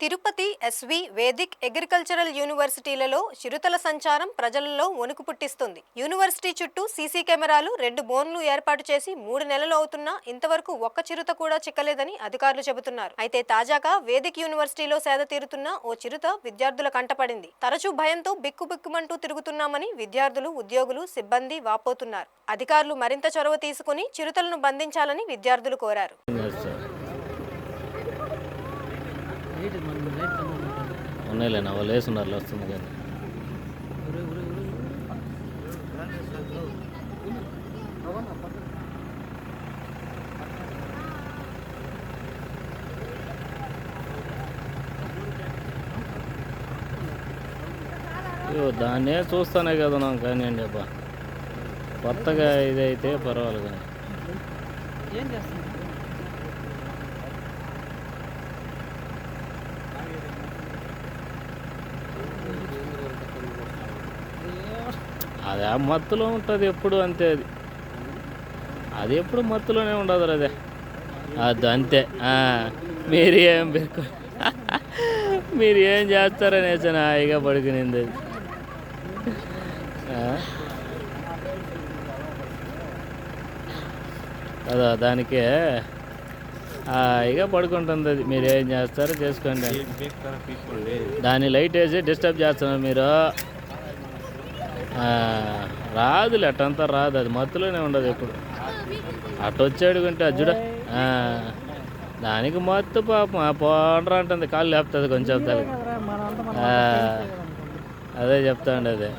Tirupati SV Vedic agricultural యూనివర్సిటీలలో చిరుతల సంచారం ప్రజలలో వణుకు పుట్టిస్తుంది. యూనివర్సిటీ చుట్టూ సీసీ కెమెరాలు 2 బోన్లు ఏర్పాటు చేసి 3 నెలలు అవుతున్నా ఇంతవరకు ఒక్క చిరుత కూడా చిక్కలేదని అధికారులు చెబుతున్నారు. అయితే తాజాగా వేదిక్ యూనివర్సిటీలో సేద తీరుతున్న ఓ చిరుత విద్యార్థుల కంటపడింది. తరచూ భయంతో బిక్కుబిక్కుమంటూ తిరుగుతున్నామని విద్యార్థులు, ఉద్యోగులు, సిబ్బంది వాపోతున్నారు. అధికారులు మరింత చొరవ తీసుకుని చిరుతలను బంధించాలని విద్యార్థులు కోరారు. ఉన్నాయిలేనా వాళ్ళు వేసున్నారు వస్తుంది కానీ దాన్నే చూస్తానే కదా నాకు కానివ్వండి అబ్బా కొత్తగా ఇదైతే పర్వాలేదు కానీ ఏం చేస్తాను అది ఆ మత్తులో ఉంటుంది ఎప్పుడు అంతే అది ఎప్పుడు మత్తులోనే ఉండదు అదే అది అంతే మీరు ఏం పెట్టుకో మీరు ఏం చేస్తారనేసి హాయిగా పడుకునింది కదా దానికే హాయిగా పడుకుంటుంది అది. మీరు ఏం చేస్తారో చేసుకోండి. దాన్ని లైట్ వేసి డిస్టర్బ్ చేస్తున్నారు మీరు. రాదులే అట్టంతా రాదు, అది మత్తులోనే ఉండదు ఎప్పుడు. అటు వచ్చాడుకుంటే అజ్జుడ దానికి మత్తు పాపం పోండ్రా అంటుంది, కాళ్ళు లేపుతుంది కొంచెం చెప్తాను. అదే చెప్తా అండి అదే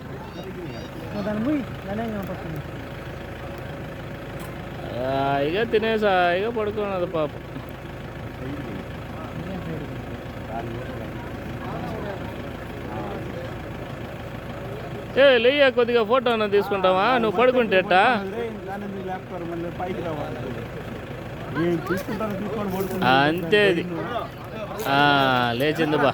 హాయిగా తినేసి హాయిగా పడుకున్నది పాపం. లేయ్యా కొద్దిగా ఫోటో అన్న తీసుకుంటావా నువ్వు పడుకుంటేటా? అంతే అది లేచింది బా.